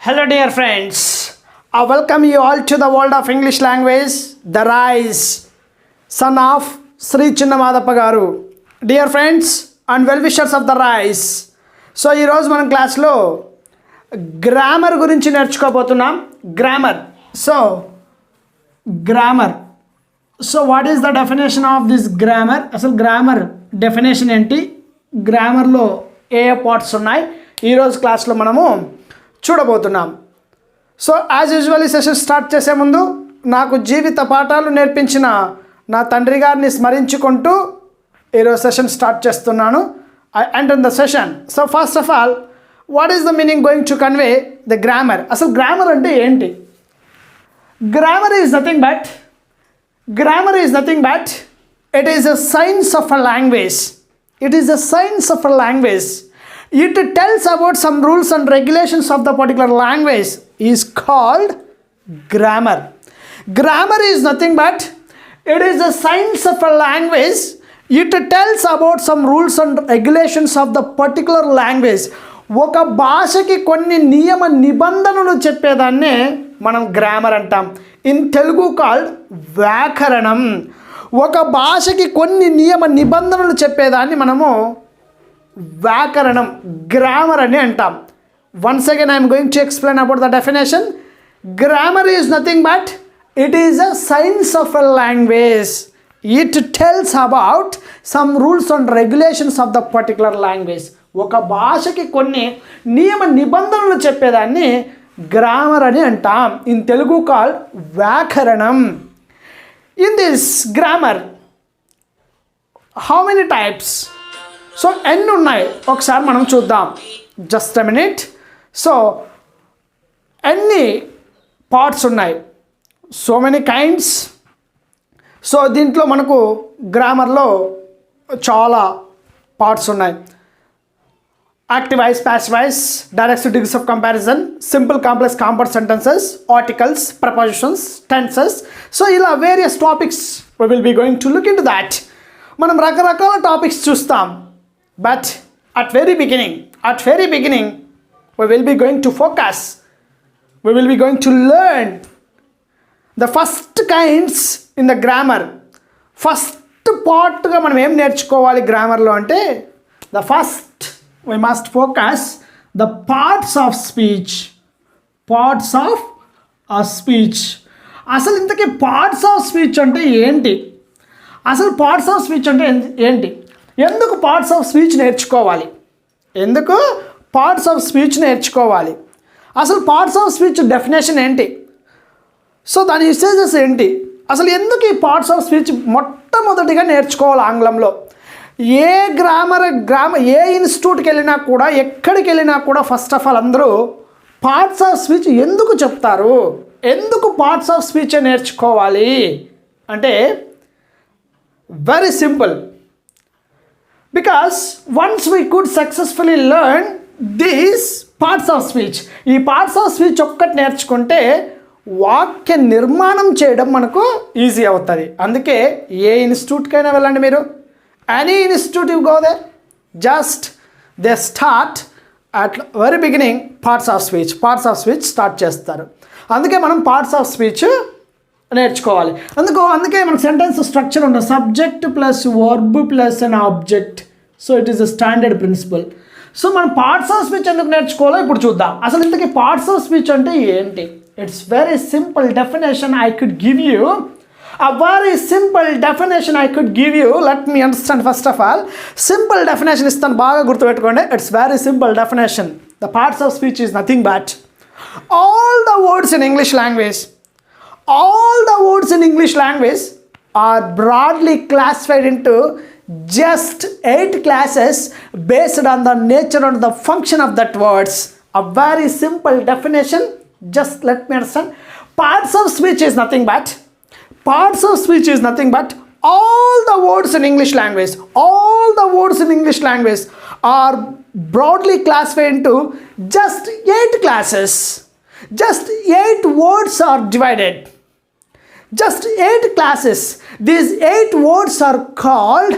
Hello dear friends, I welcome you all to the world of English language, the rise, son of Sri Chinnamadappa garu. Dear friends and well-wishers of the rise. So ఈరోజు మనం క్లాస్లో grammar గురించి నేర్చుకోబోతున్నాం. Grammar. So what is the definition of this grammar? అసలు grammar definition ఏంటి, గ్రామర్లో ఏ parts ఉన్నాయి, ఈరోజు క్లాస్లో మనము చూడబోతున్నాం. సో యాజ్ యూజువల్ ఈ సెషన్ స్టార్ట్ చేసే ముందు నాకు జీవిత పాఠాలు నేర్పించిన నా తండ్రి గారిని స్మరించుకుంటూ ఈరోజు సెషన్ స్టార్ట్ చేస్తున్నాను. I enter the session. So first of all, what is the meaning going to convey the grammar? అసలు గ్రామర్ అంటే ఏంటి? Grammar is nothing but it is a science of a language. It tells about some rules and regulations of the particular language is called grammar. Grammar is nothing but it is a science of a language. It tells about some rules and regulations of the particular language. ఒక భాషకి కొన్ని నియమ నిబంధనలు చెప్పేదాన్నే మనం grammar అంటాం. In Telugu called వ్యాకరణం. ఒక భాషకి కొన్ని నియమ నిబంధనలు చెప్పేదాన్ని మనము వ్యాకరణం, గ్రామర్ అని అంటాం. Once again I'm going to explain about the definition. Grammar is nothing but it is a science of a language. It tells about some rules and regulations of the particular language. ఒక భాషకి కొన్ని నియమ నిబంధనలు చెప్పేదాన్ని grammar అని అంటాం. In Telugu called వ్యాకరణం. In this grammar how many types? So ఎన్ని ఉన్నాయి ఒకసారి మనం చూద్దాం. Just a minute. సో ఎన్ని పార్ట్స్ ఉన్నాయి? So many kinds. సో దీంట్లో మనకు గ్రామర్లో చాలా పార్ట్స్ ఉన్నాయి. Active voice, passive voice, direct degrees of comparison, simple complex compound sentences, articles, prepositions, tenses. So ఇలా various topics we will be going to look into that. మనం రకరకాల topics చూస్తాం. But at very beginning, we will be going to focus. We will be going to learn the first kinds in the grammar. First part ga manam em nerchukovali grammar lo ante, the first we must focus the parts of speech. అసలు ఇంతకీ parts of speech అంటే ఏంటి? ఎందుకు parts of speech నేర్చుకోవాలి? అసలు parts of speech definition ఏంటి? So దాని usages ఏంటి? అసలు ఎందుకు ఈ పార్ట్స్ ఆఫ్ స్పీచ్ మొట్టమొదటిగా నేర్చుకోవాలి ఆంగ్లంలో? ఏ ఏ ఇన్స్టిట్యూట్కి వెళ్ళినా కూడా, ఎక్కడికి వెళ్ళినా కూడా ఫస్ట్ ఆఫ్ ఆల్ అందరూ పార్ట్స్ ఆఫ్ స్పీచ్ ఎందుకు చెప్తారు? ఎందుకు పార్ట్స్ ఆఫ్ స్పీచ్ నేర్చుకోవాలి అంటే very simple. Because once we could successfully learn these parts of speech, ఈ పార్ట్స్ ఆఫ్ స్పీచ్ ఒక్కటి నేర్చుకుంటే వాక్య నిర్మాణం చేయడం మనకు ఈజీ అవుతుంది. అందుకే ఏ ఇన్స్టిట్యూట్కైనా వెళ్ళండి మీరు, any institute you go there, just they start at very beginning parts of speech start చేస్తారు. అందుకే మనం పార్ట్స్ ఆఫ్ స్పీచ్ నేర్చుకోవాలి. అందుకే మన సెంటెన్స్ స్ట్రక్చర్ ఉండదు. Subject plus verb plus an object. So it is a standard principle. So మనం parts of speech ఎందుకు నేర్చుకోవాలో ఇప్పుడు చూద్దాం. అసలు ఇంతకీ పార్ట్స్ ఆఫ్ స్పీచ్ అంటే ఏంటి? It's very simple definition I could give you. Let me understand. First of all simple definition ఇస్తాను, బాగా గుర్తుపెట్టుకోండి. It's very simple definition. The parts of speech is nothing but all the words in English language are broadly classified into just 8 classes based on the nature and the function of that words. A very simple definition. Just let me understand. Parts of speech is nothing but all the words in English language are broadly classified into just 8 classes. Just 8 words are divided. Just 8 classes. These 8 words are called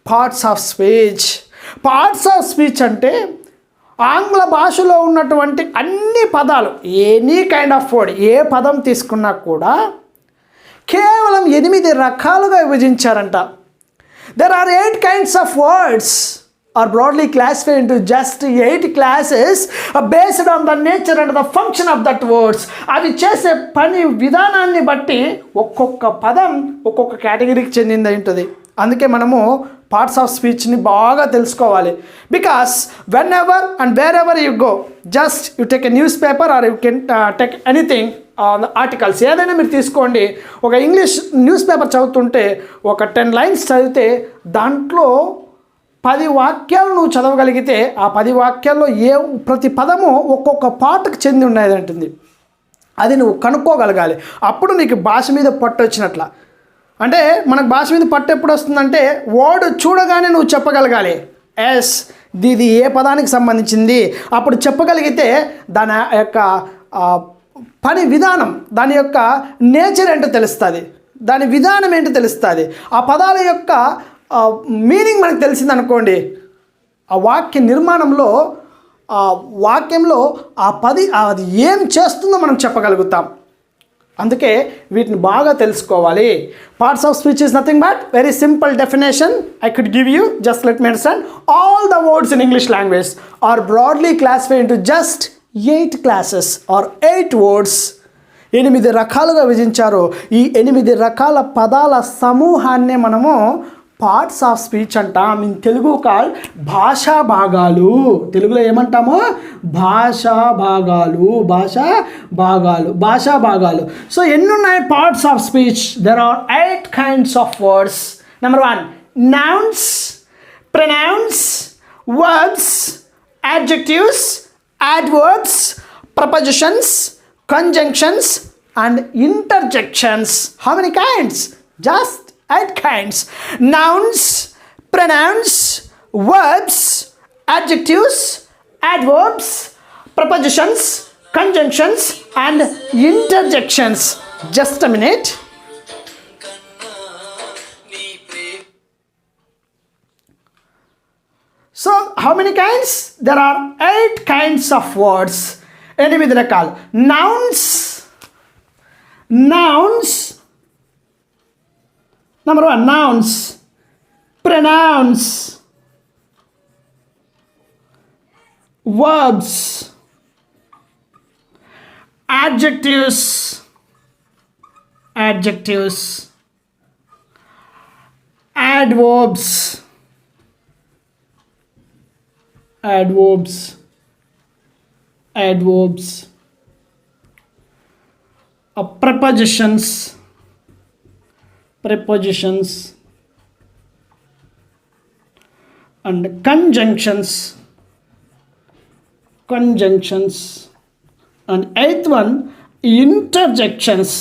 parts of speech. Parts of speech ante ఆంగ్ల భాషలో ఉన్నటువంటి అన్ని పదాలు, any kind of word, ఏ పదం తీసుకున్నా కూడా కేవలం 8 రకాలుగా విభజించారంట. There are 8 kinds of words are broadly classified into just 8 classes based on the nature and the function of that words. అవి చేసే పని విధానాన్ని బట్టి ఒక్కొక్క పదం ఒక్కొక్క కేటగిరీకి చెందింది ఉంటుంది. అందుకే మనము పార్ట్స్ ఆఫ్ స్పీచ్ని బాగా తెలుసుకోవాలి. Because whenever and wherever you go, just you take a newspaper or you can take anything articles, ఏదైనా మీరు తీసుకోండి. ఒక ఇంగ్లీష్ న్యూస్ పేపర్ చదువుతుంటే ఒక 10 లైన్స్ చదివితే దాంట్లో 10 వాక్యాలు నువ్వు చదవగలిగితే ఆ 10 వాక్యాల్లో ప్రతి పదము ఒక్కొక్క పార్ట్కి చెంది ఉండేది ఉంటుంది. అది నువ్వు కనుక్కోగలగాలి. అప్పుడు నీకు భాష మీద పట్టు వచ్చినట్ల. అంటే మనకు భాష మీద పట్టు ఎప్పుడు వస్తుందంటే వర్డ్ చూడగానే నువ్వు చెప్పగలగాలి, ఎస్ ఇది ఏ పదానికి సంబంధించింది. అప్పుడు చెప్పగలిగితే దాని యొక్క పని విధానం, దాని యొక్క నేచర్ ఏంటో తెలుస్తుంది, దాని విధానం ఏంటో తెలుస్తుంది. ఆ పదాల యొక్క మీనింగ్ మనకు తెలిసింది అనుకోండి, ఆ వాక్య నిర్మాణంలో ఆ వాక్యంలో అది ఏం చేస్తుందో మనం చెప్పగలుగుతాం. అందుకే వీటిని బాగా తెలుసుకోవాలి. Parts of speech is nothing but very simple definition I could give you. Just let me understand. All the words in English language are broadly classified into just 8 classes or 8 words. 8 రకాలుగా విభజించారు. ఈ 8 రకాల పదాల సమూహాన్నే మనము parts of speech అంటాం. In Telugu call భాషా భాగాలు. తెలుగులో ఏమంటాము? భాషా భాగాలు. సో ఎన్ని ఉన్నాయి parts of speech? There are 8 kinds of words. Number 1, nouns, pronouns, verbs, adjectives, adverbs, prepositions, conjunctions and interjections. How many kinds? Just 8 kinds. Nouns, pronouns, verbs, adjectives, adverbs, prepositions, conjunctions and interjections. Just a minute. So how many kinds? There are 8 kinds of words. 8 రకాలు. Nouns. Number 1, nouns. Pronouns. Verbs. Adjectives. Adverbs. Prepositions and conjunctions and 8th one, interjections.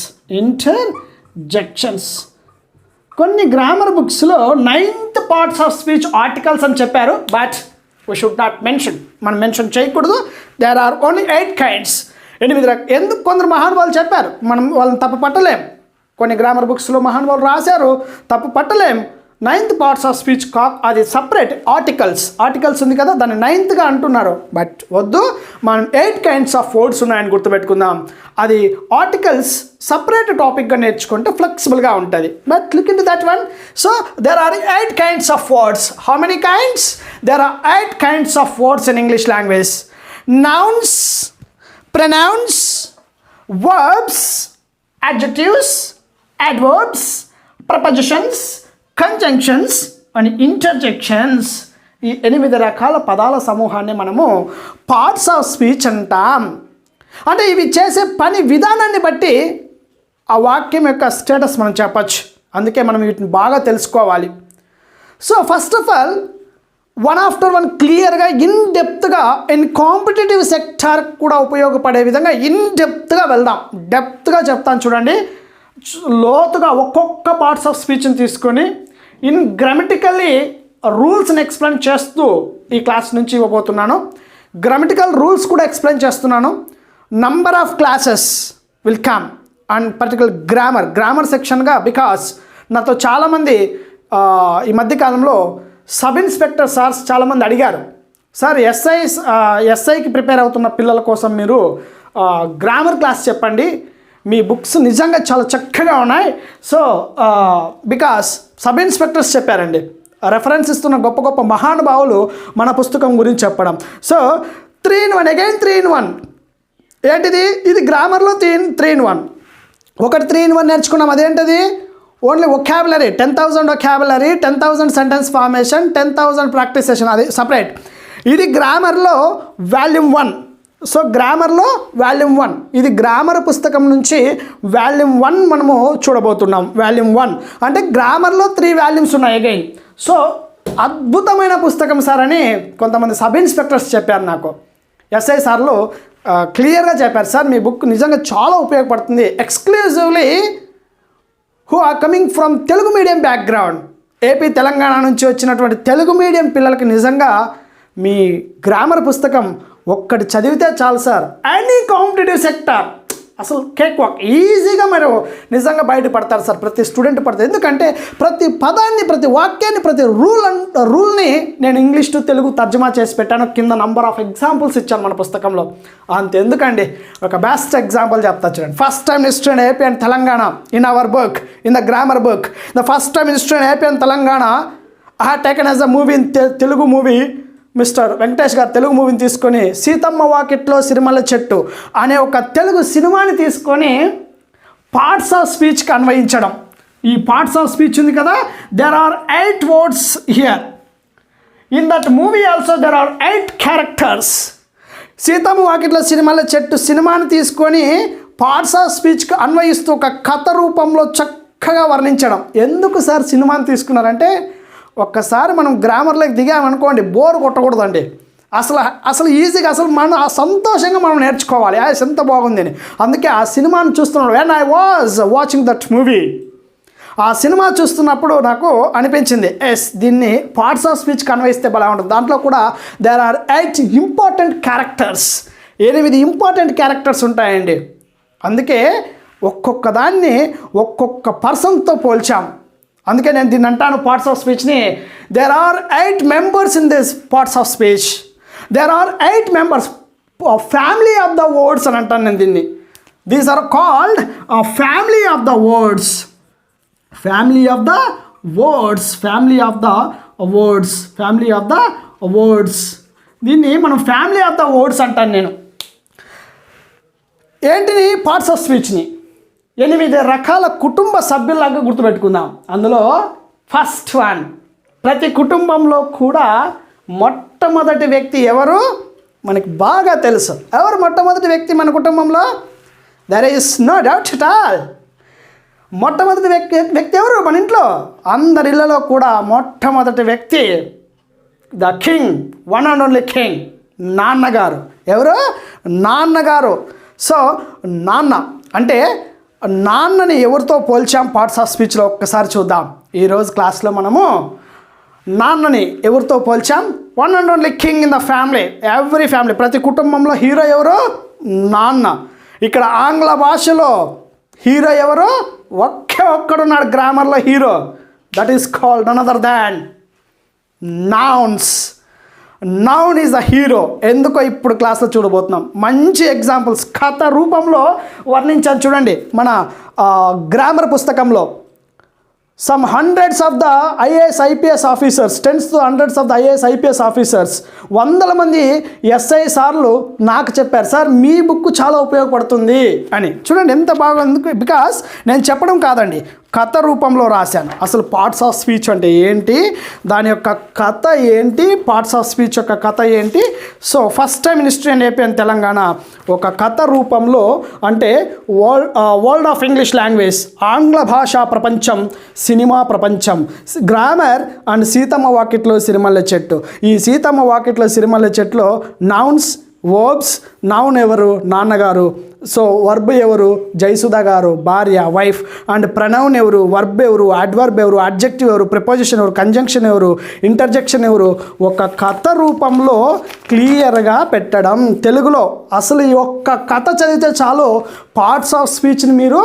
కొన్ని grammar బుక్స్లో 9th parts of speech articles అని చెప్పారు, but we should not mention. మనం mention చేయకూడదు. there are only 8 kinds. 8 ఎందుకు కొందరు మహానుభావులు చెప్పారు, మనం వాళ్ళని తప్పు పట్టలేం. కొన్ని గ్రామర్ బుక్స్లో మహానుభావులు రాశారు, తప్పు పట్టలేం. 9th పార్ట్స్ ఆఫ్ స్పీచ్ అది సపరేట్ ఆర్టికల్స్ ఉంది కదా, దాన్ని 9th అంటున్నారు. బట్ వద్దు, మనం 8 kinds ఆఫ్ వర్డ్స్ ఉన్నాయని గుర్తుపెట్టుకుందాం. అది ఆర్టికల్స్ సపరేట్ టాపిక్గా నేర్చుకుంటే ఫ్లెక్సిబుల్గా ఉంటుంది. But look into that one. So there are 8 kinds of words. How many kinds? There are 8 kinds of words in English language. Nouns, pronouns, verbs, adjectives, adverbs, prepositions, conjunctions and interjections. ఈ 8 రకాల పదాల సమూహాన్ని మనము parts of speech అంటాం. అంటే ఇవి చేసే పని విధానాన్ని బట్టి ఆ వాక్యం యొక్క స్టేటస్ మనం చెప్పచ్చు. అందుకే మనం వీటిని బాగా తెలుసుకోవాలి. So first of all, one after one క్లియర్గా ఇన్డెప్త్గా ఇన్ కాంపిటేటివ్ సెక్టార్ కూడా ఉపయోగపడే విధంగా ఇన్డెప్త్గా వెళ్దాం. డెప్త్గా చెప్తాను చూడండి. లోతుగా ఒక్కొక్క పార్ట్స్ ఆఫ్ స్పీచ్ని తీసుకొని ఇన్ గ్రామటికల్లీ రూల్స్ని ఎక్స్ప్లెయిన్ చేస్తూ ఈ క్లాస్ నుంచి ఇవ్వబోతున్నాను. గ్రామటికల్ రూల్స్ కూడా ఎక్స్ప్లెయిన్ చేస్తున్నాను. Number of classes will come and particular grammar సెక్షన్గా. బికాస్ నాతో చాలామంది ఈ మధ్యకాలంలో సబ్ ఇన్స్పెక్టర్ సార్స్ చాలామంది అడిగారు, సార్ ఎస్ఐకి ప్రిపేర్ అవుతున్న పిల్లల కోసం మీరు గ్రామర్ క్లాస్ చెప్పండి, మీ బుక్స్ నిజంగా చాలా చక్కగా ఉన్నాయి. సో బికాస్ సబ్ ఇన్స్పెక్టర్స్ చెప్పారండి, రెఫరెన్స్ ఇస్తున్న గొప్ప గొప్ప మహానుభావులు మన పుస్తకం గురించి చెప్పడం. సో 3-in-1 అగైన్ 3-in-1 ఏంటిది? ఇది గ్రామర్లో 3-in-1. ఒకటి 3-in-1 నేర్చుకున్నాం, అదేంటిది? Only vocabulary, 10,000 vocabulary, 10,000 sentence formation, 10,000 practice session, అది సపరేట్. ఇది గ్రామర్లో వాల్యూమ్ 1. సో గ్రామర్లో వాల్యూమ్ 1, ఇది గ్రామర్ పుస్తకం నుంచి వాల్యూమ్ 1 మనము చూడబోతున్నాం. వాల్యూమ్ 1 అంటే గ్రామర్లో 3 వాల్యూమ్స్ ఉన్నాయి అగైన్. సో అద్భుతమైన పుస్తకం సార్ అని కొంతమంది సబ్ ఇన్స్పెక్టర్స్ చెప్పారు నాకు. ఎస్ఐ సార్లు క్లియర్గా చెప్పారు, సార్ మీ బుక్ నిజంగా చాలా ఉపయోగపడుతుంది, exclusively who are coming from Telugu medium background, AP Telangana నుంచి వచ్చినటువంటి తెలుగు మీడియం పిల్లలకి నిజంగా మీ గ్రామర్ పుస్తకం ఒక్కటి చదివితే చాలు సార్, ఎనీ కాంపిటేటివ్ సెక్టర్ అసలు కేక్ వాక్ ఈజీగా మీరు నిజంగా బయటపడతారు సార్. ప్రతి స్టూడెంట్ పడతారు, ఎందుకంటే ప్రతి పదాన్ని, ప్రతి వాక్యాన్ని, ప్రతి రూల్ని నేను ఇంగ్లీష్ టు తెలుగు తర్జుమా చేసి పెట్టాను. కింద నంబర్ ఆఫ్ ఎగ్జాంపుల్స్ ఇచ్చాను మన పుస్తకంలో. అంతెందుకండి, ఒక బెస్ట్ ఎగ్జాంపుల్ చెప్తా చూడండి. First time history in AP and Telangana in our book, in the grammar book, the first time history in AP and Telangana I have taken as a movie in Telugu movie. Mister Venkatesh గారు తెలుగు మూవీని తీసుకొని సీతమ్మ వాకిట్లో సిరిమల్ల చెట్టు అనే ఒక తెలుగు సినిమాని తీసుకొని పార్ట్స్ ఆఫ్ స్పీచ్కి అన్వయించడం. ఈ parts of speech ఉంది కదా, there are 8 words here. In that movie also there are 8 characters. Seethamma Vakitlo Sirimalle చెట్టు సినిమాని తీసుకొని పార్ట్స్ ఆఫ్ స్పీచ్కి అన్వయిస్తూ ఒక కథ రూపంలో చక్కగా వర్ణించడం. ఎందుకు సార్ సినిమాని తీసుకున్నారంటే, ఒక్కసారి మనం గ్రామర్లోకి దిగామనుకోండి బోర్ కొట్టకూడదండి. అసలు ఈజీగా అసలు మనం సంతోషంగా మనం నేర్చుకోవాలి, ఎంత బాగుంది అని. అందుకే ఆ సినిమాని చూస్తున్నాడు. When I was watching that movie, ఆ సినిమా చూస్తున్నప్పుడు నాకు అనిపించింది, దీన్ని పార్ట్స్ ఆఫ్ స్పీచ్ కన్వయిస్తే బాగా ఉంటుంది. దాంట్లో కూడా there are 8 important characters, 8 important characters ఉంటాయండి. అందుకే ఒక్కొక్క దాన్ని ఒక్కొక్క పర్సన్తో పోల్చాం. అందుకే నేను దీన్ని అంటాను పార్ట్స్ ఆఫ్ స్పీచ్ని. There are 8 members in this parts of speech. There are 8 members, family of the words అని అంటాను నేను దీన్ని. These are called family of the words, family of the words, family of the words, family of the words. దీన్ని మనం family of the words అంటాను నేను. ఏంటిది? Parts of స్పీచ్ని 8 రకాల కుటుంబ సభ్యులాగా గుర్తుపెట్టుకుందాం. అందులో ఫస్ట్ వన్, ప్రతి కుటుంబంలో కూడా మొట్టమొదటి వ్యక్తి ఎవరు మనకి బాగా తెలుసు. ఎవరు మొట్టమొదటి వ్యక్తి మన కుటుంబంలో? There is no doubt at all. మొట్టమొదటి వ్యక్తి ఎవరు మన ఇంట్లో? అందరి ఇళ్లలో కూడా మొట్టమొదటి వ్యక్తి the king, one and only king, నాన్నగారు. ఎవరు? నాన్నగారు. సో నాన్న అంటే నాన్నని ఎవరితో పోల్చాం పార్ట్స్ ఆఫ్ స్పీచ్లో ఒక్కసారి చూద్దాం. ఈరోజు క్లాస్లో మనము నాన్నని ఎవరితో పోల్చాం? One and only king in the family, every family, ప్రతి కుటుంబంలో హీరో ఎవరు? నాన్న. ఇక్కడ ఆంగ్ల భాషలో హీరో ఎవరు? ఒక్కడున్నాడు గ్రామర్లో hero. That is called none other than nouns. Noun is the hero. ఎందుకో ఇప్పుడు క్లాస్లో చూడబోతున్నాం. మంచి ఎగ్జాంపుల్స్ కథ రూపంలో వర్ణించాను చూడండి మన గ్రామర్ పుస్తకంలో. some hundreds of the IAS IPS officers, tens to hundreds of the IAS IPS officers, 100 మంది ఎస్ఐ సార్లు నాకు చెప్పారు, సార్ మీ బుక్ చాలా ఉపయోగపడుతుంది అని. చూడండి ఎంత బాగుంది. బికాస్ నేను చెప్పడం కాదండి, కథ రూపంలో రాశాను. అసలు పార్ట్స్ ఆఫ్ స్పీచ్ అంటే ఏంటి, దాని యొక్క కథ ఏంటి, పార్ట్స్ ఆఫ్ స్పీచ్ యొక్క కథ ఏంటి. So first time history and AP and Telangana ఒక కథ రూపంలో, అంటే వరల్డ్ ఆఫ్ ఇంగ్లీష్ లాంగ్వేజ్, ఆంగ్ల భాషా ప్రపంచం, సినిమా ప్రపంచం, గ్రామర్ అండ్ సీతమ్మ వాకిట్లో సిరిమల్లె చెట్టు. ఈ సీతమ్మ వాకిట్లో సిరిమల్లె చెట్టులో నౌన్స్, వర్బ్స్, నౌన్ ఎవరు? నాన్నగారు. సో వర్బ్ ఎవరు? జయసుధా గారు, భార్య, వైఫ్. అండ్ ప్రనౌన్ ఎవరు? వర్బ్ ఎవరు? అడ్వర్బ్ ఎవరు? అడ్జెక్టివ్ ఎవరు? ప్రిపోజిషన్ ఎవరు? కంజంక్షన్ ఎవరు? ఇంటర్జెక్షన్ ఎవరు? ఒక కథ రూపంలో క్లియర్గా పెట్టడం తెలుగులో. అసలు ఈ ఒక్క కథ చదివితే చాలు పార్ట్స్ ఆఫ్ స్పీచ్ని మీరు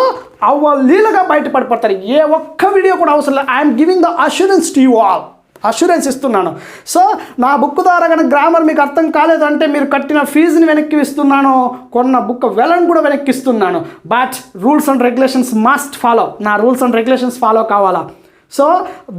అవలీలగా బయటపడిపోతారు. ఏ ఒక్క వీడియో కూడా అవసరం లేదు. I'm giving the assurance to you all. Assurance ఇస్తున్నాను. సో నా బుక్ ద్వారా కనుక గ్రామర్ మీకు అర్థం కాలేదంటే మీరు కట్టిన ఫీజుని వెనక్కి ఇస్తున్నాను, కొన్న బుక్ వెలను కూడా వెనక్కి ఇస్తున్నాను. But rules and regulations must follow. నా రూల్స్ అండ్ రెగ్యులేషన్స్ ఫాలో కావాలా? So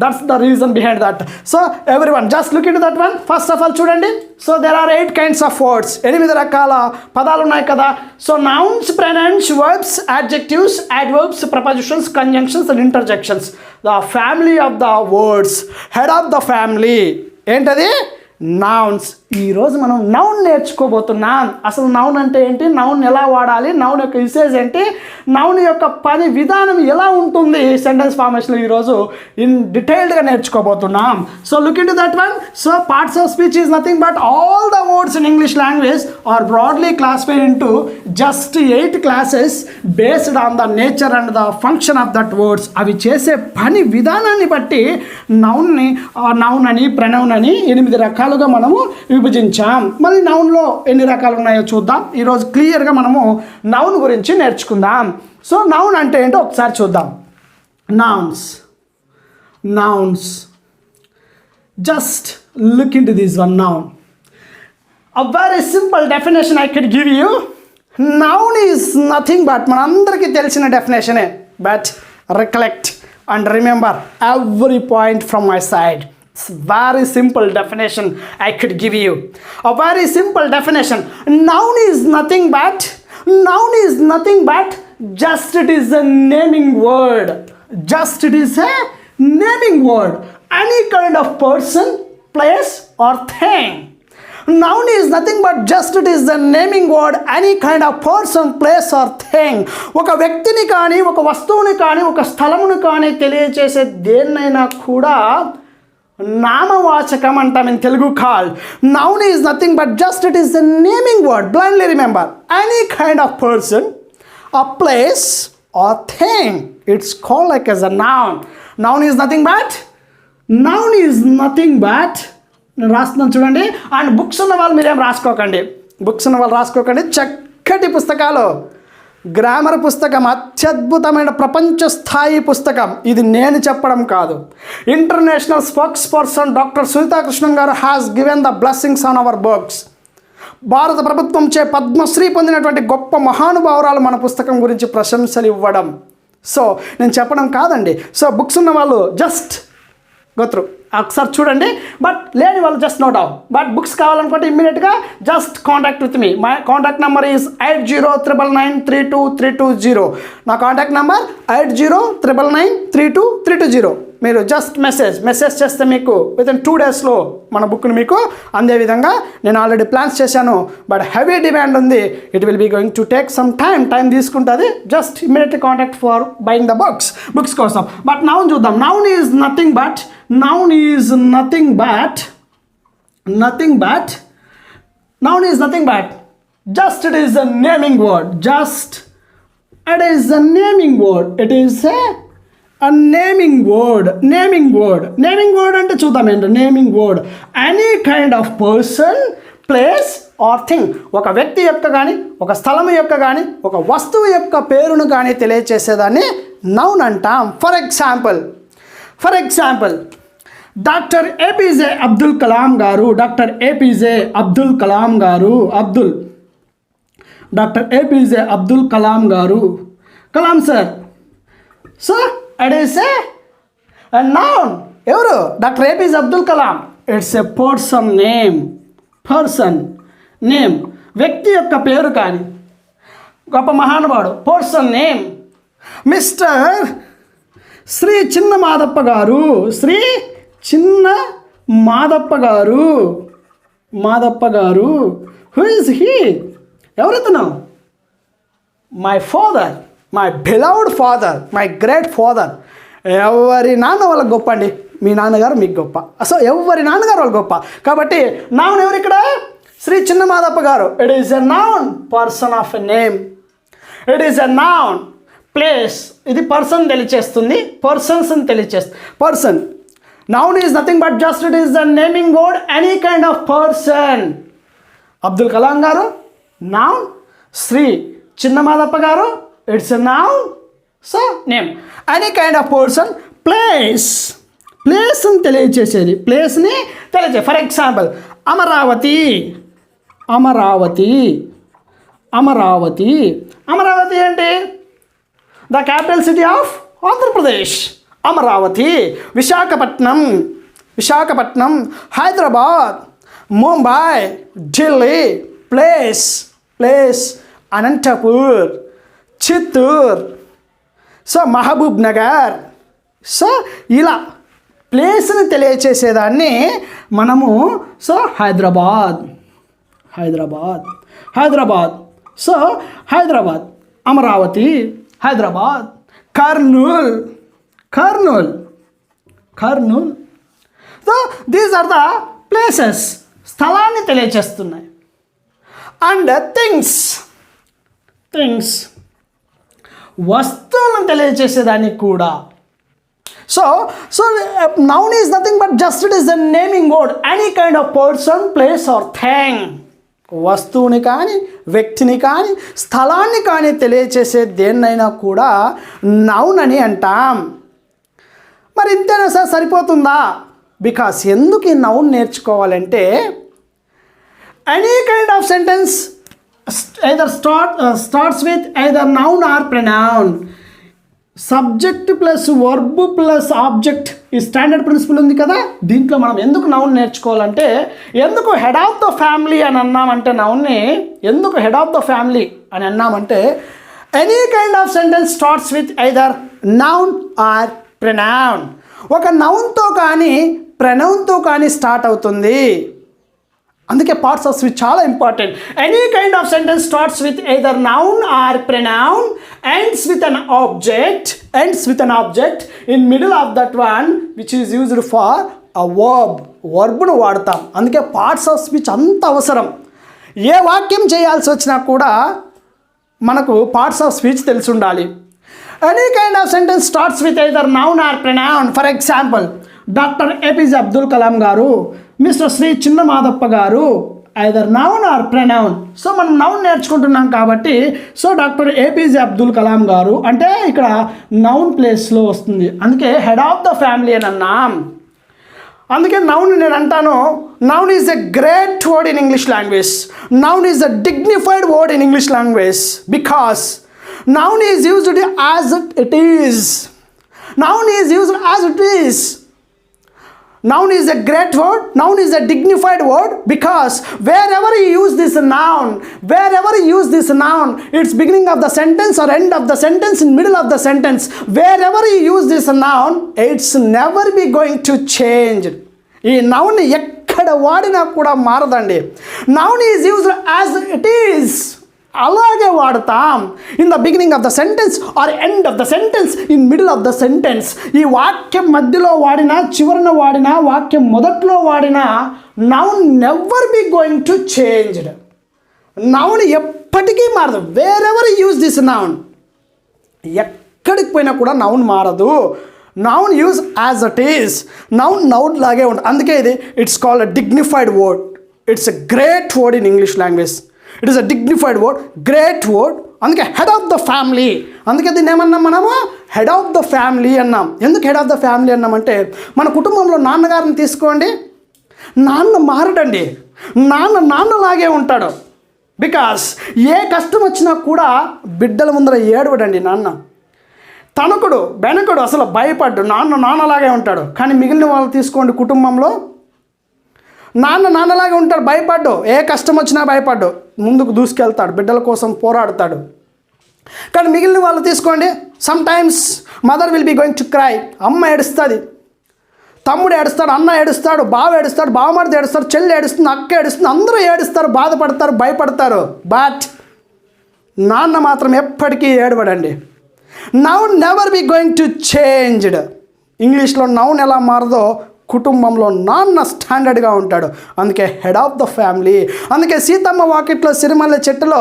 that's the reason behind that. So everyone just look into that one. First of all చూడండి. So there are 8 kinds of words. 8 రకాల పదాలు ఉన్నాయి కదా. So nouns, pronouns, verbs, adjectives, adverbs, prepositions, conjunctions and interjections. The family of the words, head of the family ఏంటది? Nouns. ఈరోజు మనం noun నేర్చుకోబోతున్నాం. అసలు noun అంటే ఏంటి, నౌన్ ఎలా వాడాలి, నౌన్ యొక్క యూసేజ్ ఏంటి, నౌన్ యొక్క పని విధానం ఎలా ఉంటుంది సెంటెన్స్ ఫార్మేషన్లో ఈరోజు ఇన్ డీటెయిల్డ్గా నేర్చుకోబోతున్నాం. So look into that one. So parts of speech is nothing but all the words in English language are broadly classified into just 8 classes based on the nature and the function of that words. అవి చేసే పని విధానాన్ని బట్టి నౌన్ని noun అని, pronoun అని 8 రకాలుగా మనము విభజించాం. మళ్ళీ నౌన్లో ఎన్ని రకాలు ఉన్నాయో చూద్దాం. ఈరోజు క్లియర్గా మనము నౌన్ గురించి నేర్చుకుందాం. సో నౌన్ అంటే ఏంటో ఒకసారి చూద్దాం. Nouns, nouns, just look in to this one noun. A very simple definition I could give you. Noun is nothing but మనందరికీ తెలిసిన డెఫినేషనే. But recollect and remember every point from my side. It's very simple definition I could give you. A very simple definition. Noun is nothing but just it is a naming word. Just it is a naming word. Any kind of person, place or thing. Noun is nothing but just it is the naming word, any kind of person, place or thing. ఒక వ్యక్తిని కానీ, ఒక వస్తువుని కానీ, ఒక స్థలమును కానీ తెలియచేసే దేన్నైనా కూడా నామవాచకం అంటాం in Telugu called. Noun is nothing but just it is the naming word. Blindly remember, any kind of person, a place or thing, it's called like as a noun. Noun is nothing but నేను రాస్తున్నాను చూడండి. And books ఉన్న వాళ్ళు మీరేం రాసుకోకండి, చక్కటి పుస్తకాలు. Grammar పుస్తకం అత్యద్భుతమైన ప్రపంచ స్థాయి పుస్తకం. ఇది నేను చెప్పడం కాదు. International spokes person doctor Sunitha Krishnan గారు has given the blessings on our books. భారత ప్రభుత్వంచే పద్మశ్రీ పొందినటువంటి గొప్ప మహానుభావురాలు మన పుస్తకం గురించి ప్రశంసలు ఇవ్వడం. సో నేను చెప్పడం కాదండి. సో బుక్స్ ఉన్న వాళ్ళు జస్ట్ గోత్రు ఒకసారి చూడండి. బట్ లేని వాళ్ళు just note down. But books కావాలనుకుంటే ఇమ్మీడియట్గా just contact with me. My contact number is 8099932320. నా కాంటాక్ట్ నెంబర్ 8099932320. మీరు జస్ట్ మెసేజ్ చేస్తే మీకు వితిన్ 2 daysలో మన బుక్ని మీకు అందే విధంగా నేను ఆల్రెడీ ప్లాన్స్ చేశాను. బట్ హెవీ డిమాండ్ ఉంది. It will be going to take some time తీసుకుంటుంది. Just immediately contact for buying the books కోసం. బట్ నౌన్ చూద్దాం. Noun is nothing but just it is a naming word. It is a naming word. Naming word అంటే చూద్దాం ఏంటో. naming word, any kind of person, place or thing. ఒక వ్యక్తి యొక్క కానీ, ఒక స్థలం యొక్క కానీ, ఒక వస్తువు యొక్క పేరును కానీ తెలియచేసేదాన్ని నౌన్ అంటాం. For example doctor APJ Abdul Kalam గారు. డాక్టర్ ఏపీజే అబ్దుల్ కలాం గారు. Kalam sir. So it is a noun. ఎవరు? Doctor APJ Abdul Kalam. It's a person name. వ్యక్తి యొక్క పేరు కానీ, గొప్ప మహానుభావుడు. Person name. Mister Shri Chinna Madappa గారు. Who is he? ఎవరితను? My father, my beloved father, my great father. ఎవరి నాన్న వాళ్ళకి గొప్ప అండి. మీ నాన్నగారు మీకు గొప్ప. సో ఎవరి నాన్నగారు వాళ్ళు గొప్ప. కాబట్టి నౌన్ ఎవరు ఇక్కడ? శ్రీ చిన్న మాదప్ప గారు. It is a noun. Person of a name. It is a noun. Place, ఇది పర్సన్ తెలియచేస్తుంది, పర్సన్స్ని తెలియచేస్తుంది. Person. Noun is nothing but just it is the naming word, any kind of person. Abdul Kalam గారు నౌన్. శ్రీ చిన్న మాదప్ప గారు it's a noun. So name. Any kind of person. Place ప్లేస్ని తెలియచేసేది, ప్లేస్ని తెలియజే. For example Amaravati, Amaravati, Amaravati. అమరావతి ఏంటి? The capital city of Andhra Pradesh, Amaravati. Visakhapatnam, Visakhapatnam. Hyderabad, Mumbai, Delhi. Place, place Anantapur, Chittoor, so Mahabubnagar. So ఇలా ప్లేస్ని తెలియచేసేదాన్ని మనము so Hyderabad, Hyderabad, Hyderabad. So Hyderabad, Amaravati, Hyderabad. Kurnool, Kurnool, Kurnool. So these are the places, స్థలాన్ని తెలియచేస్తున్నాయి. అండ్ థింగ్స్, థింగ్స్ వస్తువులను తెలియచేసేదానికి కూడా. So so noun is nothing but just it is the naming word, any kind of person, place or thing. వస్తువుని కానీ, వ్యక్తిని కానీ, స్థలాన్ని కానీ తెలియచేసే దేన్నైనా కూడా నౌన్ అని అంటాం. మరి ఇంతేనా సార్, సరిపోతుందా? బికాస్ ఎందుకు ఈ నౌన్ నేర్చుకోవాలంటే any kind of sentence either starts with either noun or pronoun. Subject plus verb plus object ఈ స్టాండర్డ్ ప్రిన్సిపల్ ఉంది కదా, దీంట్లో మనం ఎందుకు నౌన్ నేర్చుకోవాలంటే, ఎందుకు హెడ్ ఆఫ్ ద ఫ్యామిలీ అని అన్నామంటే, నౌన్ని ఎందుకు హెడ్ ఆఫ్ ద ఫ్యామిలీ అని అన్నామంటే, any kind of sentence starts with either noun or pronoun. ఒక నౌన్తో కానీ ప్రొనౌన్తో కానీ స్టార్ట్ అవుతుంది. అందుకే పార్ట్స్ ఆఫ్ స్పీచ్ చాలా important. Any kind of sentence starts with either noun or pronoun, ends with an object, ends with an object, in middle of that one which is used for a verb. వర్బ్ను వాడతాం. అందుకే parts of speech అంత అవసరం. ఏ వాక్యం చేయాల్సి వచ్చినా కూడా మనకు పార్ట్స్ ఆఫ్ స్పీచ్ తెలిసి ఉండాలి. Any kind of sentence starts with either noun or pronoun. For example doctor APJ Abdul Kalam గారు, మిస్టర్ శ్రీ చిన్న మాదప్ప గారు, either noun or pronoun. So మనం నౌన్ నేర్చుకుంటున్నాం కాబట్టి, so doctor APJ Abdul Kalam గారు అంటే ఇక్కడ నౌన్ ప్లేస్లో వస్తుంది. అందుకే హెడ్ ఆఫ్ ద ఫ్యామిలీ అని అన్నాం. అందుకే నౌన్ నేను అంటాను, noun is a great word in English language. Noun is a dignified word in English language because noun is used as it is. Noun is used as it is. Noun is a great word, noun is a dignified word because wherever you use this noun, wherever you use this noun, it's beginning of the sentence or end of the sentence, in middle of the sentence, wherever you use this noun, it's never be going to change. ఈ noun ఎక్కడ వాడినా కూడా మారదండి. Noun is used as it is. అలాగే వాడతాం. In the beginning of the sentence or end of the sentence, in middle of the sentence. ఈ వాక్యం మధ్యలో వాడినా, చివరన వాడినా, వాక్యం మొదట్లో వాడినా, noun never be going to changed. Noun ఎప్పటికీ మారదు. Wherever use this noun, ఎక్కడికి పోయినా కూడా నౌన్ మారదు. Noun use as it is. Noun లాగే ఉంటుంది. అందుకే ఇది it's called a dignified word. It's a great word in English language. It is a dignified word, great word. అందుకే head of the family. అందుకే దీన్ని ఏమన్నాం మనము, హెడ్ ఆఫ్ ద ఫ్యామిలీ అన్నాం. ఎందుకు హెడ్ ఆఫ్ ద ఫ్యామిలీ అన్నామంటే, మన కుటుంబంలో నాన్నగారిని తీసుకోండి, నాన్న మారడండి. నాన్నలాగే ఉంటాడు. బికాస్ ఏ కష్టం వచ్చినా కూడా బిడ్డల ముందర ఏడవడండి నాన్న. తణుకుడు బెనకుడు అసలు భయపడ్డు, నాన్నలాగే ఉంటాడు. కానీ మిగిలిన వాళ్ళు తీసుకోండి, కుటుంబంలో నాన్నలాగే ఉంటాడు, భయపడ్డు. ఏ కష్టం వచ్చినా భయపడ్డు, ముందుకు దూసుకెళ్తాడు, బిడ్డల కోసం పోరాడతాడు. కానీ మిగిలిన వాళ్ళు తీసుకోండి, sometimes mother will be going to cry. అమ్మ ఏడుస్తుంది, తమ్ముడు ఏడుస్తాడు, అన్న ఏడుస్తాడు, బావ ఏడుస్తాడు, బావమరిది ఏడుస్తాడు, చెల్లి ఏడుస్తుంది, అక్క ఏడుస్తుంది, అందరూ ఏడుస్తారు, బాధపడతారు, భయపడతారు. బట్ నాన్న మాత్రం ఎప్పటికీ ఏడవడండి. Noun never be going to changed. ఇంగ్లీష్లో నౌన్ ఎలా మారదో కుటుంబంలో నాన్న స్టాండర్డ్గా ఉంటాడు. అందుకే హెడ్ ఆఫ్ ద ఫ్యామిలీ. అందుకే సీతమ్మ వాకిట్లో సిరిమల్లె చెట్టులో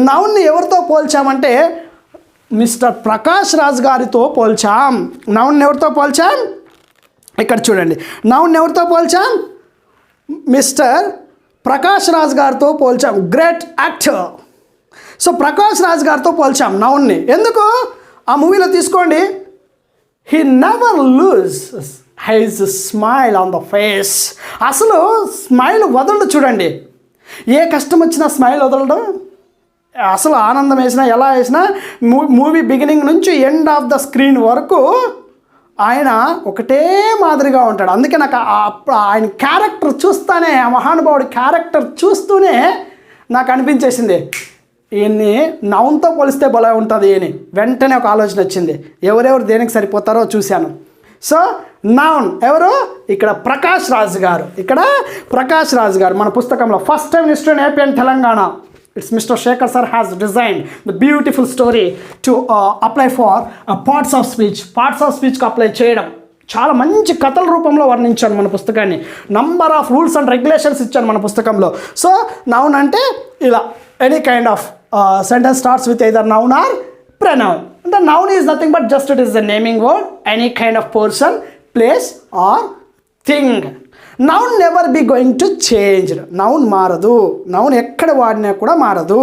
నౌన్ని ఎవరితో పోల్చామంటే మిస్టర్ ప్రకాష్ రాజ్ గారితో పోల్చాం. నౌన్ ఎవరితో పోల్చాం? ఇక్కడ చూడండి, నౌన్ ఎవరితో పోల్చాం? మిస్టర్ ప్రకాష్ రాజ్ గారితో పోల్చాం, great actor. So Prakash Raj గారితో పోల్చాం నౌన్ని. ఎందుకు? ఆ మూవీలో తీసుకోండి, he never lose his smile on the face. అసలు స్మైల్ వదలడు చూడండి. ఏ కష్టం వచ్చినా స్మైల్ వదలడం. అసలు ఆనందం వేసినా ఎలా వేసినా మూవీ బిగినింగ్ నుంచి ఎండ్ ఆఫ్ ద స్క్రీన్ వరకు ఆయన ఒకటే మాదిరిగా ఉంటాడు. అందుకే నాకు ఆయన క్యారెక్టర్ చూస్తానే, ఆ మహానుభావుడి క్యారెక్టర్ చూస్తూనే నాకు అనిపించేసింది, ఈయన్ని నౌన్తో పోలిస్తే భలే ఉంటుంది అని. వెంటనే ఒక ఆలోచన వచ్చింది, ఎవరెవరు దేనికి సరిపోతారో చూశాను. సో నౌన్ ఎవరు? ఇక్కడ ప్రకాష్ రాజ్ గారు. ఇక్కడ ప్రకాష్ రాజ్ గారు మన పుస్తకంలో first time history in AP and Telangana. It's mister Shekhar sir has designed the beautiful story to apply for parts of speech. Parts of స్పీచ్కి అప్లై చేయడం చాలా మంచి కథల రూపంలో వర్ణించాను మన పుస్తకాన్ని. Number of rules and regulations ఇచ్చాను మన పుస్తకంలో. సో నౌన్ అంటే ఇలా any kind of sentence starts with either noun or pronoun. The noun is nothing but just it is a naming word, any kind of person, place or thing. Noun never be going to change. Noun మారదు. Noun ఎక్కడ వాడినా కూడా మారదు.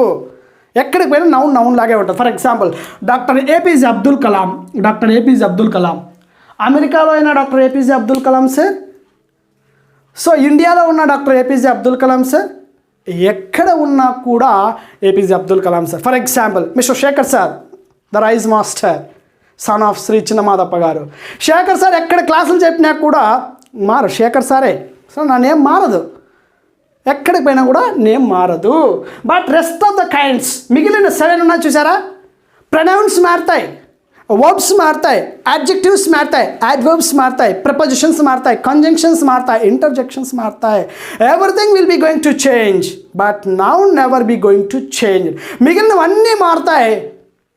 ఎక్కడికి పోయినా noun లాగే ఉంటుంది. For example doctor APJ Abdul Kalam. Doctor APJ Abdul Kalam అమెరికాలో అయిన doctor APJ Abdul Kalam sir. So ఇండియాలో ఉన్న doctor APJ Abdul Kalam sir. ఎక్కడ ఉన్నా కూడా APJ Abdul Kalam sir. For example mister Shekhar sir, the rise master, son of Shri Chinnamadappa గారు. శేఖర్ సార్ ఎక్కడ క్లాసులు చెప్పినా కూడా మారు శేఖర్ సారే. సో నా నేమ్ మారదు, ఎక్కడికి పోయినా కూడా నేమ్ మారదు. But rest of the kinds, మిగిలిన 7 ఉన్నాయి చూసారా, ప్రొనౌన్స్ మారుతాయి, వర్బ్స్ మారుతాయి, యాడ్జెక్టివ్స్ మారుతాయి, యాడ్వర్బ్స్ మారుతాయి, ప్రపోజిషన్స్ మారుతాయి, కంజంక్షన్స్ మారుతాయి, ఇంటర్జెక్షన్స్ మారుతాయి. Everything will be going to change but noun never be going to change. మిగిలినవన్నీ మారుతాయి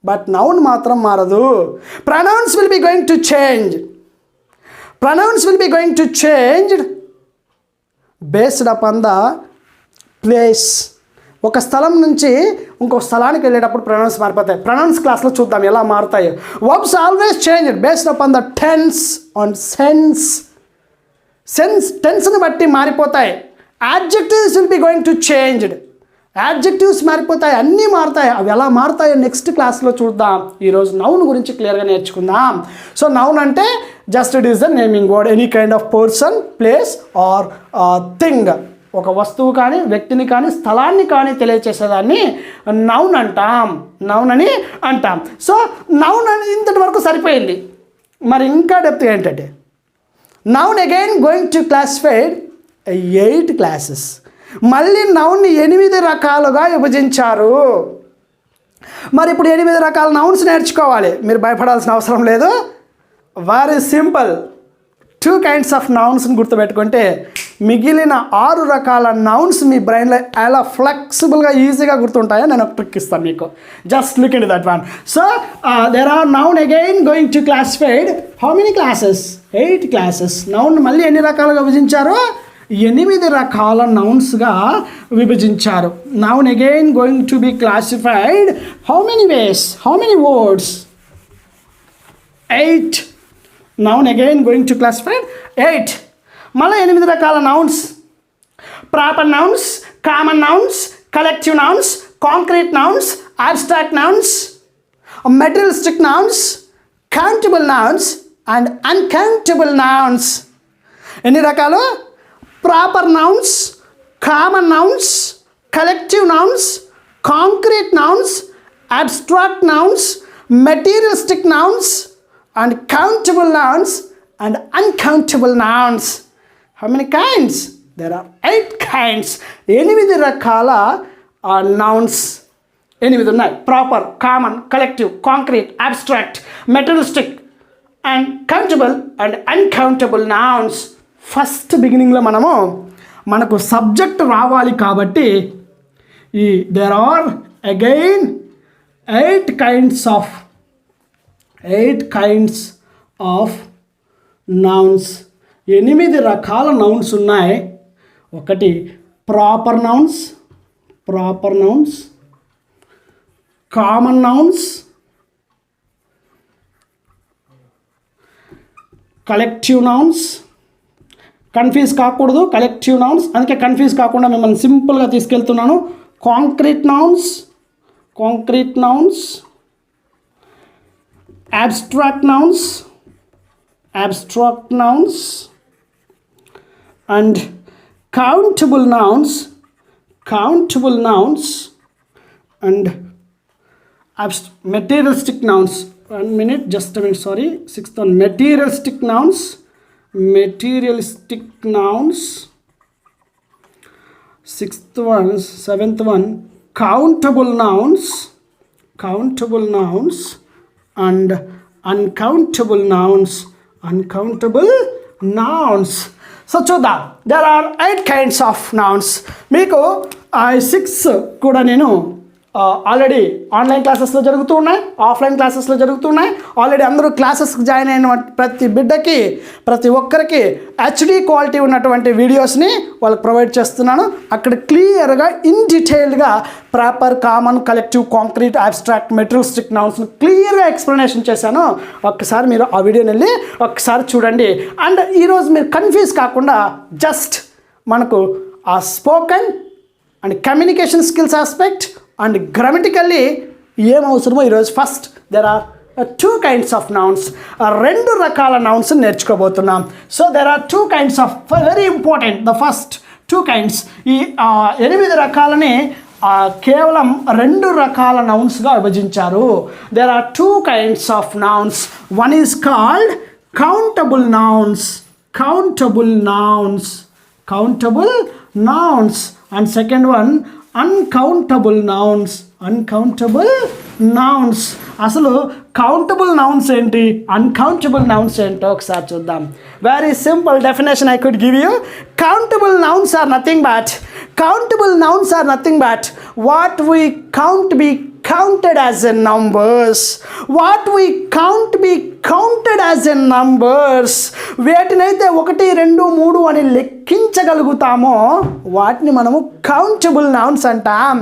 బట్ నౌన్ మాత్రం మారదు. Pronouns will be going to change. Pronouns will be going to change based upon the place. ఒక స్థలం నుంచి ఇంకో స్థలానికి వెళ్ళేటప్పుడు ప్రొనౌన్స్ మారిపోతాయి. ప్రొనౌన్స్ క్లాస్లో చూద్దాం ఎలా మారుతాయో. Verbs always change based upon the tense on sense. టెన్స్ని బట్టి మారిపోతాయి. Adjectives will be going to changed. Adjectives మారిపోతాయి, అన్నీ మారుతాయి. అవి ఎలా మారుతాయో నెక్స్ట్ క్లాస్లో చూద్దాం. ఈరోజు నౌన్ గురించి క్లియర్గా నేర్చుకుందాం. సో నౌన్ అంటే just it is the naming word, any kind of person, place or thing. ఒక వస్తువు కానీ, వ్యక్తిని కానీ, స్థలాన్ని కానీ తెలియచేసేదాన్ని నౌన్ అంటాం. నౌన్ అని అంటాం. సో నౌన్ అని ఇంతటి వరకు సరిపోయింది. మరి ఇంకా డెప్త్ ఏంటంటే noun again going to classified 8 classes. మళ్ళీ నౌన్ని 8 రకాలుగా విభజించారు. మరి ఇప్పుడు 8 రకాల నౌన్స్ నేర్చుకోవాలి. మీరు భయపడాల్సిన అవసరం లేదు. Very simple. 2 కైండ్స్ ఆఫ్ నౌన్స్ని గుర్తుపెట్టుకుంటే మిగిలిన 6 రకాల నౌన్స్ మీ బ్రెయిన్లో ఎలా ఫ్లెక్సిబుల్గా ఈజీగా గుర్తుంటాయో నేను ఒక ట్రిక్ ఇస్తాను మీకు. Just look in that one. So there are noun again going to classified how many classes? 8 classes. Noun మళ్ళీ ఎన్ని రకాలుగా విభజించారు? 8 రకాల నౌన్స్గా విభజించారు. Noun again going to be classified how many ways? How many words? 8. Noun again going to classified 8. మళ్ళీ 8 రకాల నౌన్స్. Proper nouns, common nouns, collective nouns, concrete nouns, abstract nouns, materialistic nouns, countable nouns and uncountable nouns. ఎన్ని రకాలు? Proper nouns, common nouns, collective nouns, concrete nouns, abstract nouns, materialistic nouns and countable nouns and uncountable nouns. How many kinds? There are 8 kinds. 8 రకాల nouns 8 ఉన్నాయి. Proper, common, collective, concrete, abstract, materialistic and countable and uncountable nouns. First బిగినింగ్లో మనకు subject రావాలి కాబట్టి there are again 8 kinds of nouns. 8 రకాల nouns ఉన్నాయి. ఒకటి proper nouns, common nouns, collective nouns. Confuse కాకూడదు, కలెక్టివ్ నౌన్స్. అందుకే కన్ఫ్యూజ్ కాకుండా మిమ్మల్ని సింపుల్గా తీసుకెళ్తున్నాను. Concrete nouns, abstract nouns, abstract nouns and countable nouns and materialistic nouns. 1 minute, just a minute, sorry. Sixth one, materialistic nouns. Sixth one, seventh one, countable nouns and uncountable nouns. So చూద్దాం, there are 8 kinds of nouns. మీకు 6 కూడా నేను already online క్లాసెస్లో జరుగుతూ ఉన్నాయి, offline క్లాసెస్లో జరుగుతున్నాయి. Already అందరూ క్లాసెస్కి జాయిన్ అయిన ప్రతి బిడ్డకి, ప్రతి ఒక్కరికి హెచ్డి క్వాలిటీ ఉన్నటువంటి వీడియోస్ని వాళ్ళకి ప్రొవైడ్ చేస్తున్నాను. అక్కడ క్లియర్గా ఇన్ డీటెయిల్డ్గా proper, common, collective, concrete, abstract, materialistic నౌన్స్ని క్లియర్గా ఎక్స్ప్లెనేషన్ చేశాను. ఒక్కసారి మీరు ఆ వీడియోని వెళ్ళి ఒక్కసారి చూడండి. అండ్ ఈరోజు మీరు కన్ఫ్యూజ్ కాకుండా జస్ట్ మనకు ఆ spoken and communication skills aspect and grammatically ఏం అవసరమో ఈరోజు first there are 2 kinds of nouns, 2 రకాల నౌన్స్ నేర్చుకోబోతున్నాం. So there are 2 kinds of very important. The first 2 kinds, ఈ 8 రకాలని కేవలం 2 రకాల నౌన్స్గా విభజించారు. There are 2 kinds of nouns. One is called countable nouns and second one uncountable nouns. అసలు countable nouns ఏంటి, uncountable nouns ఏంటో ఒకసారి చూద్దాం. Very simple definition I could give you. Countable nouns are nothing but what we count be counted as a numbers. వేటినైతే 1, 2, 3 అని లెక్కించగలుగుతామో వాటిని మనము కౌంటబుల్ నౌన్స్ అంటాం.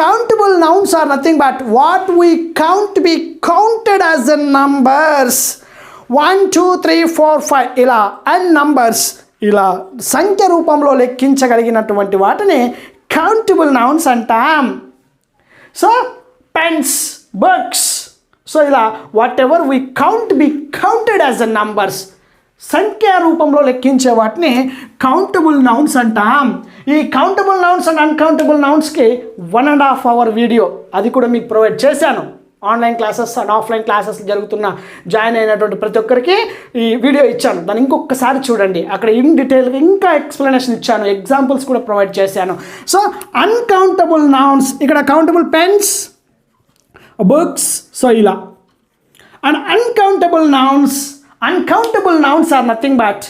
Countable nouns are nothing but what we count be counted as a numbers. 1, 2, 3, 4, 5 ఇలా and numbers, ఇలా సంఖ్య రూపంలో లెక్కించగలిగినటువంటి వాటిని కౌంటబుల్ నౌన్స్ అంటాం. సో పెన్స్, బుక్స్, సో ఇలా whatever we count be counted as a numbers, సంఖ్యా రూపంలో లెక్కించే వాటిని కౌంటబుల్ నౌన్స్ అంటాం. ఈ కౌంటబుల్ నౌన్స్ అండ్ అన్కౌంటబుల్ నౌన్స్కి 1.5 hour వీడియో అది కూడా మీకు ప్రొవైడ్ చేశాను. Online classes and offline classes జరుగుతున్న జాయిన్ అయినటువంటి ప్రతి ఒక్కరికి ఈ వీడియో ఇచ్చాను. దాన్ని ఇంకొకసారి చూడండి, అక్కడ ఇన్ డీటెయిల్గా ఇంకా ఎక్స్ప్లెనేషన్ ఇచ్చాను, ఎగ్జాంపుల్స్ కూడా ప్రొవైడ్ చేశాను. సో అన్కౌంటబుల్ నౌన్స్, ఇక్కడ కౌంటబుల్ పెన్స్, బుక్స్, సో ఇలా. And uncountable nouns are nothing but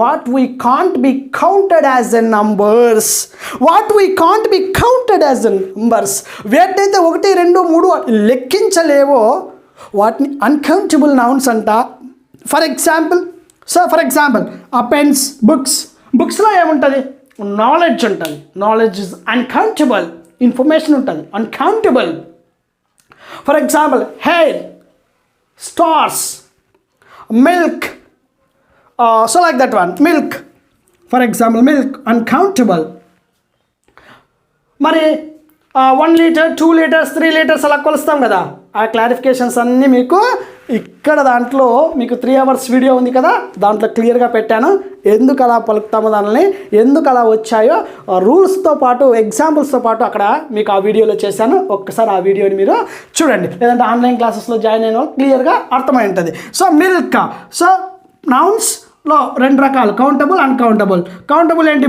what we can't be counted as a numbers. వేటైతే 1, 2, 3 లెక్కించలేవో వాటిని అన్కౌంటబుల్ నౌన్స్ అంట. ఫర్ ఎగ్జాంపుల్ ఆ పెన్స్, బుక్స్లో ఏముంటుంది, నాలెడ్జ్ ఉంటుంది. Knowledge is uncountable. ఇన్ఫర్మేషన్ ఉంటుంది, uncountable. For example hair, stars, milk, so like that one, milk, for example, milk, uncountable. మరి 1 liter, 2 liters, 3 liters అలా కొలుస్తాం కదా, ఆ క్లారిఫికేషన్స్ అన్నీ మీకు ఇక్కడ దాంట్లో మీకు 3 hours వీడియో ఉంది కదా, దాంట్లో క్లియర్గా పెట్టాను. ఎందుకు అలా పలుకుతామో దానిని, ఎందుకు అలా వచ్చాయో రూల్స్తో పాటు ఎగ్జాంపుల్స్తో పాటు అక్కడ మీకు ఆ వీడియోలో చేశాను. ఒక్కసారి ఆ వీడియోని మీరు చూడండి, లేదంటే ఆన్లైన్ క్లాసెస్లో జాయిన్ అయిన వాళ్ళు క్లియర్గా అర్థమై ఉంటుంది. సో మిల్క్, సో నౌన్స్లో 2 రకాలు, కౌంటబుల్, అన్కౌంటబుల్. కౌంటబుల్ ఏంటి,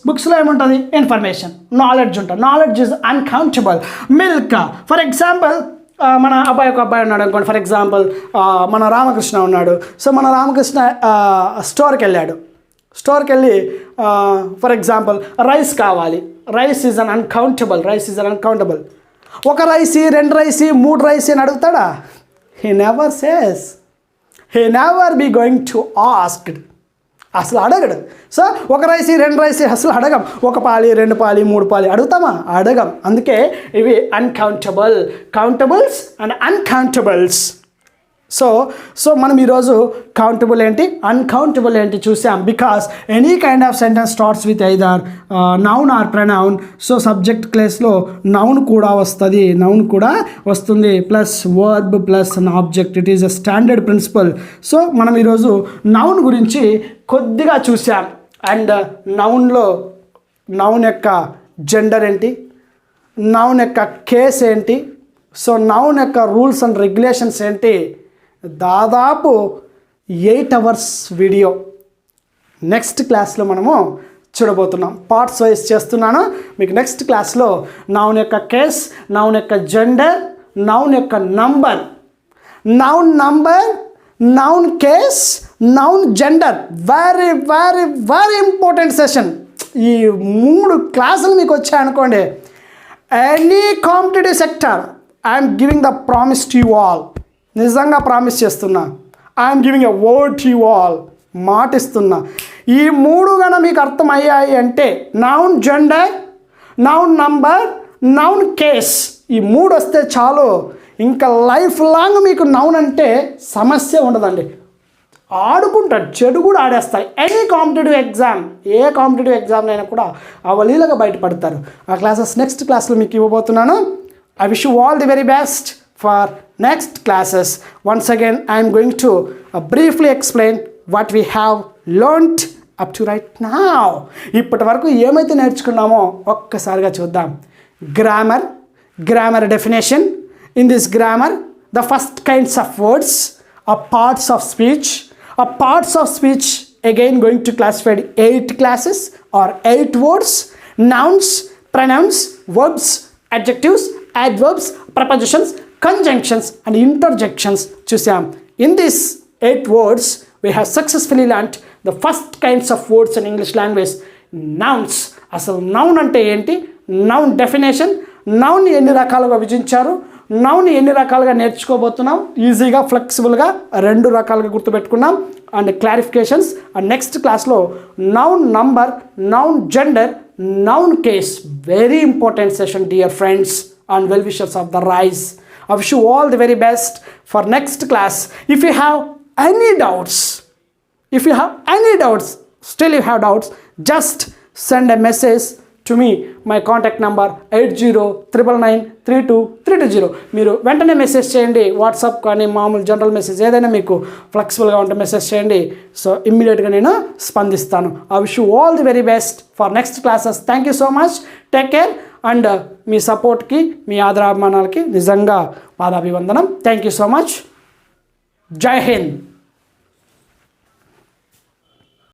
బుక్స్లో ఏముంటుంది, ఇన్ఫర్మేషన్, నాలెడ్జ్ ఉంటుంది. Knowledge is uncountable. Milk, for example మన ఒక అబ్బాయి ఉన్నాడు అనుకోండి, ఫర్ ఎగ్జాంపుల్ మన రామకృష్ణ ఉన్నాడు. సో మన రామకృష్ణ స్టోర్కి వెళ్ళి ఫర్ ఎగ్జాంపుల్ రైస్ కావాలి. Rice is an uncountable. ఒక రైస్, 2 రైస్, 3 రైస్ అని అడుగుతాడా? He never says. he never be going to ask. అసలు అడగడు. సో 1 రైస్, 2 రైస్ అసలు అడగం. 1 పాలి, 2 పాలి, 3 పాలి అడుగుతామా? అడగం. అందుకే ఇవి uncountable. Countables and uncountables. So మనం ఈరోజు కౌంటబుల్ ఏంటి, అన్కౌంటబుల్ ఏంటి చూసాం. Because any kind of sentence starts with either noun or pronoun. So subject ప్లేస్లో నౌన్ కూడా వస్తుంది plus verb plus an object. It is a standard principle. So మనం ఈరోజు నౌన్ గురించి కొద్దిగా చూసాం. అండ్ నౌన్ యొక్క జెండర్ ఏంటి, నౌన్ యొక్క కేస్ ఏంటి, సో నౌన్ యొక్క రూల్స్ అండ్ రెగ్యులేషన్స్ ఏంటి, దాదాపు 8 hours వీడియో నెక్స్ట్ క్లాస్లో మనము చూడబోతున్నాం. పార్ట్స్ వైజ్ చేస్తున్నాను. మీకు నెక్స్ట్ క్లాస్లో నౌన్ యొక్క కేస్, నౌన్ యొక్క జెండర్, నౌన్ యొక్క number, noun case, noun gender, very very very important session. ఈ 3 క్లాసులు మీకు వచ్చాయనుకోండి, any competitive sector I'm giving the promise to you all. నిజంగా ప్రామిస్ చేస్తున్నా. I'm giving a word to you all. మాటిస్తున్నా. ఈ 3 గన మీకు అర్థమయ్యాయి అంటే noun gender, noun number, noun case, ఈ 3 వస్తే చాలు. ఇంకా లైఫ్ లాంగ్ మీకు నౌన్ అంటే సమస్య ఉండదండి. ఆడుకుంటాడు, చెడు కూడా ఆడేస్తాయి. ఎనీ కాంపిటేటివ్ ఎగ్జామ్, ఏ కాంపిటేటివ్ ఎగ్జామ్నైనా కూడా అవలీలగా బయటపడతారు. ఆ క్లాసెస్ నెక్స్ట్ క్లాస్లో మీకు ఇవ్వబోతున్నాను. I wish you all the very best for next classes. Once again, I am going to briefly explain what we have learnt up to right now. ఇప్పటి వరకు ఏమైతే నేర్చుకున్నామో ఒక్కసారిగా చూద్దాం. Grammar definition. In this grammar, the first kinds of words are parts of speech. Again going to classify 8 classes or 8 words: nouns, pronouns, verbs, adjectives, adverbs, prepositions, conjunctions and interjections చూసాం. In these 8 words we have successfully learnt the first kinds of words in English language. Nouns. అసలు noun అంటే ఏంటి, noun definition, noun ఎన్ని రకాలుగా విభజించారు, noun ఎన్ని రకాలుగా నేర్చుకోబోతున్నాం. ఈజీగా ఫ్లెక్సిబుల్గా 2 రకాలుగా గుర్తుపెట్టుకున్నాం. And clarifications. అండ్ నెక్స్ట్ క్లాస్లో noun number, noun gender, noun case. Very important session dear friends and well-wishers of the rise. I wish you all the very best for next class. If you have any doubts, still you have doubts, just send a message to me. My contact number 8099932320. మీరు వెంటనే message చేయండి. WhatsApp కానీ మామూలు general message ఏదైనా మీకు ఫ్లెక్సిబుల్గా ఉంటే message చేయండి. So ఇమ్మీడియట్గా నేను స్పందిస్తాను. I wish you all the very best for next classes. Thank you so much. Take care. And మీ సపోర్ట్కి, మీ ఆదరాభిమానాలకి నిజంగా పాదాభివందనం. Thank you so much. జై హింద్.